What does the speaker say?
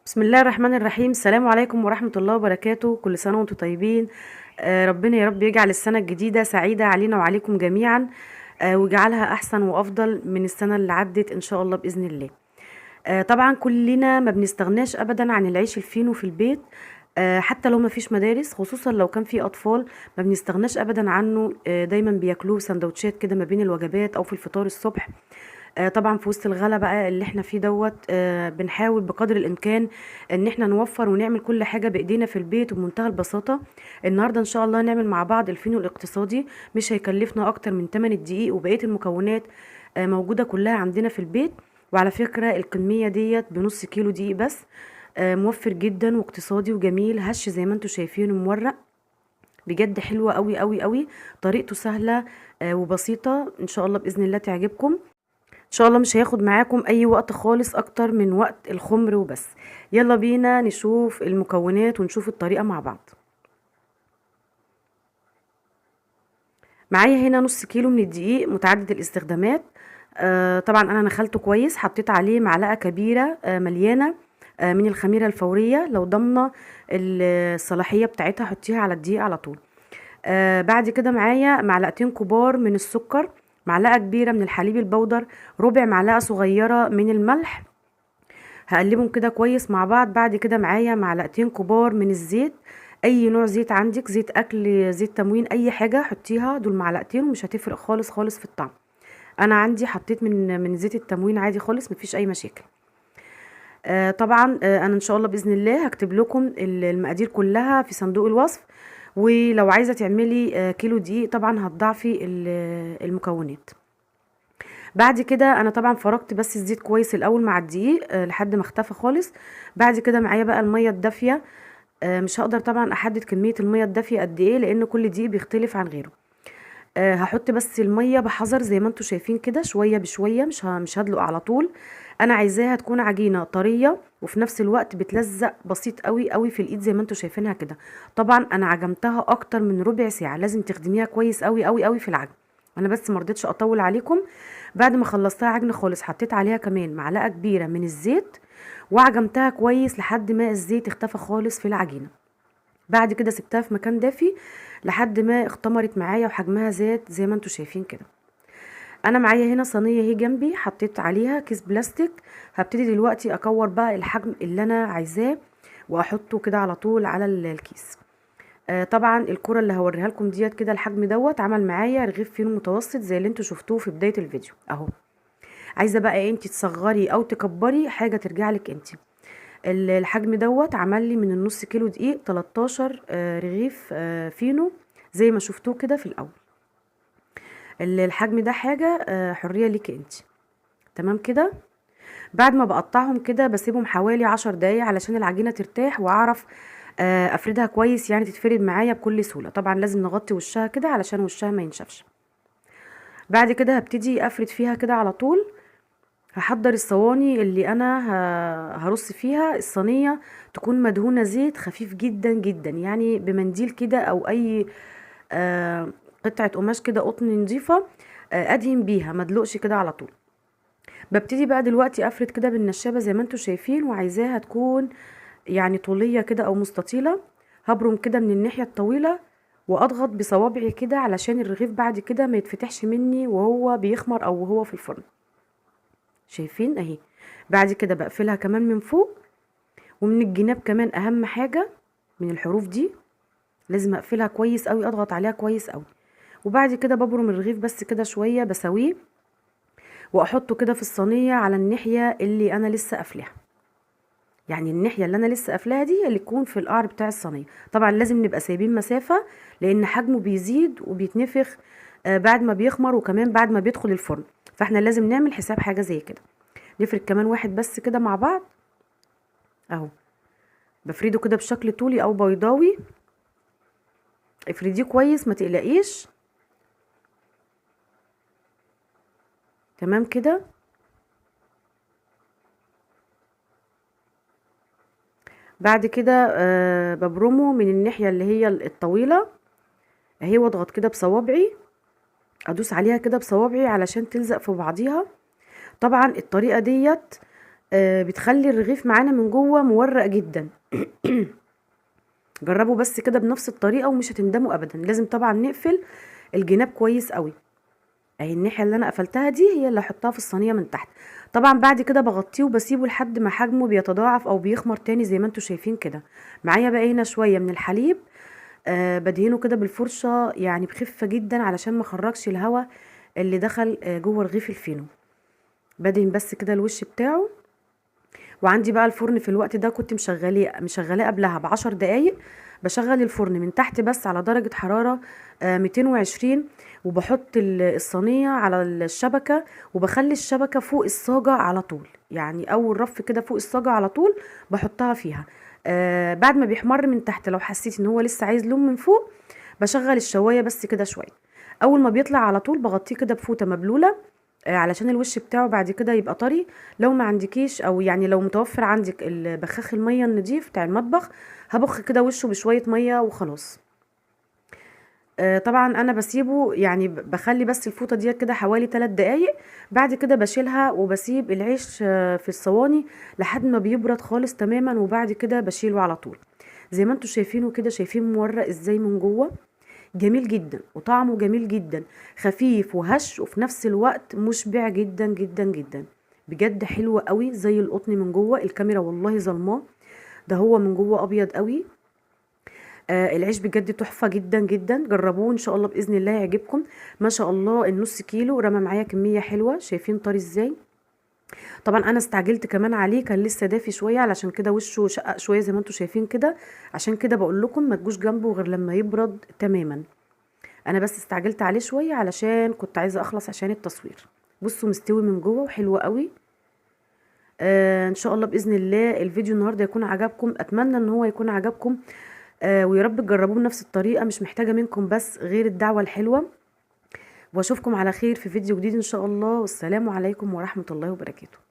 بسم الله الرحمن الرحيم. السلام عليكم ورحمة الله وبركاته. كل سنة وانتم طيبين. ربنا يا رب يجعل السنة الجديدة سعيدة علينا وعليكم جميعا، ويجعلها أحسن وأفضل من السنة اللي عدت إن شاء الله بإذن الله. طبعا كلنا ما بنستغناش أبدا عن العيش الفينو في البيت. حتى لو ما فيش مدارس، خصوصا لو كان في أطفال ما بنستغناش أبدا عنه. دايما بياكلوه سندوتشات كده ما بين الوجبات أو في الفطار الصبح. طبعًا في وسط الغلا بقى اللي إحنا فيه دوّة، بنحاول بقدر الإمكان إن إحنا نوفّر ونعمل كل حاجة بإيدينا في البيت وبمنتهى البساطة. النهارده إن شاء الله هنعمل مع بعض الفينو الاقتصادي، مش هيكلّفنا أكتر من تمن الدقيق، وبقية المكونات موجودة كلّها عندنا في البيت. وعلى فكرة الكمية ديّة بنُص كيلو دقيق بس، موفّر جدًا واقتصادي وجميل، هش زي ما أنتم شايفينه مورّق، بجد حلو أوي، أوي، أوي. طريقته سهلة وبسيطة، إن شاء الله بإذن الله تعجبكم. ان شاء الله مش هياخد معاكم اي وقت خالص اكتر من وقت الخمر وبس. يلا بينا نشوف المكونات ونشوف الطريقة مع بعض. معايا هنا نص كيلو من الدقيق متعدد الاستخدامات. طبعا انا نخلته كويس، حطيت عليه معلقة كبيرة مليانة من الخميرة الفورية. لو ضامنة الصلاحية بتاعتها حطيها على الدقيق على طول. بعد كده معايا معلقتين كبار من السكر، معلقة كبيرة من الحليب البودر، ربع معلقة صغيرة من الملح. هقلبهم كده كويس مع بعض. بعد كده معايا معلقتين كبار من الزيت، اي نوع زيت عندك، زيت اكل، زيت تموين، اي حاجة حطيها. دول معلقتين ومش هتفرق خالص خالص في الطعم. انا عندي حطيت من زيت التموين عادي خالص، مفيش اي مشاكل. طبعا انا ان شاء الله باذن الله هكتب لكم المقادير كلها في صندوق الوصف. ولو عايزه تعملي كيلو دقيق طبعا هتضاعفي المكونات. بعد كده انا طبعا فركت بس الزيت كويس الاول مع الدقيق لحد ما اختفى خالص. بعد كده معايا بقى الميه الدافيه. مش هقدر طبعا احدد كميه الميه الدافيه قد ايه، لان كل دقيق بيختلف عن غيره. هحط بس الميه بحذر زي ما انتم شايفين كده، شويه بشويه، مش هدلق على طول. انا عايزاها تكون عجينه طريه وفي نفس الوقت بتلزق بسيط قوي قوي في الايد زي ما انتم شايفينها كده. طبعا انا عجمتها اكتر من ربع ساعه، لازم تخدميها كويس قوي قوي قوي في العجن. انا بس مرضتش اطول عليكم. بعد ما خلصتها عجن خالص حطيت عليها كمان معلقه كبيره من الزيت، وعجمتها كويس لحد ما الزيت اختفى خالص في العجينه. بعد كده سبتها في مكان دافي لحد ما اختمرت معايا وحجمها زاد زي ما انتم شايفين كده. انا معايا هنا صينيه اهي جنبي، حطيت عليها كيس بلاستيك. هبتدي دلوقتي اكور بقى الحجم اللي انا عايزاه واحطه كده على طول على الكيس. طبعا الكرة اللي هوريها لكم ديت كده الحجم دوت عمل معايا رغيف فينو متوسط زي اللي انتوا شفتوه في بداية الفيديو اهو. عايزة بقى انت تصغري او تكبري حاجة ترجع لك انت. الحجم دوت عمل لي من النص كيلو دقيق 13 رغيف فينو زي ما شفتوه كده في الاول. الحجم ده حاجة حرية ليكي انت. تمام كده. بعد ما بقطعهم كده بسيبهم حوالي 10 دقايق علشان العجينة ترتاح واعرف افردها كويس، يعني تتفرد معايا بكل سهولة. طبعا لازم نغطي وشها كده علشان وشها ما ينشفش. بعد كده هبتدي افرد فيها كده على طول. هحضر الصواني اللي انا هرص فيها. الصينية تكون مدهونة زيت خفيف جدا جدا، يعني بمنديل كده او اي آه، قطعة قماش كده قطن نظيفة، ادهن بيها مدلقش كده على طول. ببتدي بقى دلوقتي افرد كده بالنشابة زي ما انتوا شايفين، وعايزاها تكون يعني طولية كده او مستطيلة. هبرم كده من الناحية الطويلة واضغط بصوابعي كده علشان الرغيف بعد كده ما يتفتحش مني وهو بيخمر او وهو في الفرن. شايفين اهي. بعد كده بقفلها كمان من فوق ومن الجناب كمان. اهم حاجة من الحروف دي لازم اقفلها كويس قوي، اضغط عليها كويس قوي. وبعد كده ببرم الرغيف بس كده شوية بسويه واحطه كده في الصينية على الناحية اللي انا لسه قافلاها. يعني الناحية اللي انا لسه قافلاها دي اللي تكون في القعر بتاع الصينية. طبعا لازم نبقى سايبين مسافة لان حجمه بيزيد وبيتنفخ بعد ما بيخمر وكمان بعد ما بيدخل الفرن. فاحنا لازم نعمل حساب حاجة زي كده. نفرد كمان واحد بس كده مع بعض اهو. بفرده كده بشكل طولي او بيضاوي. افرديه كويس ما تقلقيش. تمام كده. بعد كده ببرمه من الناحية اللي هي الطويلة اهي، واضغط كده بصوابعي، ادوس عليها كده بصوابعي علشان تلزق في بعضيها. طبعا الطريقة ديت بتخلي الرغيف معانا من جوه مورق جدا. جربوا بس كده بنفس الطريقه ومش هتندموا ابدا. لازم طبعا نقفل الجناب كويس قوي. اهي الناحيه اللي انا قفلتها دي هي اللي هحطها في الصينيه من تحت. طبعا بعد كده بغطيه وبسيبه لحد ما حجمه بيتضاعف او بيخمر تاني زي ما انتوا شايفين كده. معايا بقى هنا شويه من الحليب. بدهنه كده بالفرشه يعني بخفه جدا علشان ما اخرجش الهواء اللي دخل جوه رغيف الفينو. بدهن بس كده الوش بتاعه. وعندي بقى الفرن في الوقت ده كنت مشغلاه قبلها ب10 دقايق. بشغل الفرن من تحت بس على درجة حرارة 220. وبحط الصينية على الشبكة. وبخلي الشبكة فوق الصاجة على طول، يعني اول رف كده فوق الصاجة على طول بحطها فيها. بعد ما بيحمر من تحت لو حسيت ان هو لسه عايز لون من فوق بشغل الشواية بس كده شوية. اول ما بيطلع على طول بغطيه كده بفوطة مبلولة علشان الوش بتاعه بعد كده يبقى طري. لو ما عندكيش او يعني لو متوفر عندك البخاخ المية النضيف بتاع المطبخ هبخ كده وشه بشوية مية وخلاص. طبعا انا بسيبه يعني بخلي بس الفوطة ديت كده حوالي 3 دقايق. بعد كده بشيلها وبسيب العيش في الصواني لحد ما بيبرد خالص تماما، وبعد كده بشيله على طول. زي ما انتوا شايفينه كده، شايفين مورق ازاي من جوه. جميل جدا وطعمه جميل جدا، خفيف وهش وفي نفس الوقت مشبع جدا جدا جدا. بجد حلو قوي زي القطن من جوه. الكاميرا والله ظلماه، ده هو من جوه ابيض قوي. العيش بجد تحفه جدا جدا. جربوه ان شاء الله باذن الله يعجبكم. ما شاء الله النص كيلو رمى معايا كميه حلوه. شايفين طري ازاي؟ طبعا انا استعجلت كمان عليه، كان لسه دافي شويه علشان كده وشه شقق شويه زي ما انتم شايفين كده. عشان كده بقول لكم ما تجوش جنبه غير لما يبرد تماما. انا بس استعجلت عليه شويه علشان كنت عايزه اخلص عشان التصوير. بصوا مستوي من جوه وحلو قوي. ان شاء الله باذن الله الفيديو النهارده يكون عجبكم. اتمنى ان هو يكون عجبكم. ويا رب تجربوه بنفس الطريقه. مش محتاجه منكم بس غير الدعوه الحلوه. واشوفكم على خير في فيديو جديد ان شاء الله، والسلام عليكم ورحمه الله وبركاته.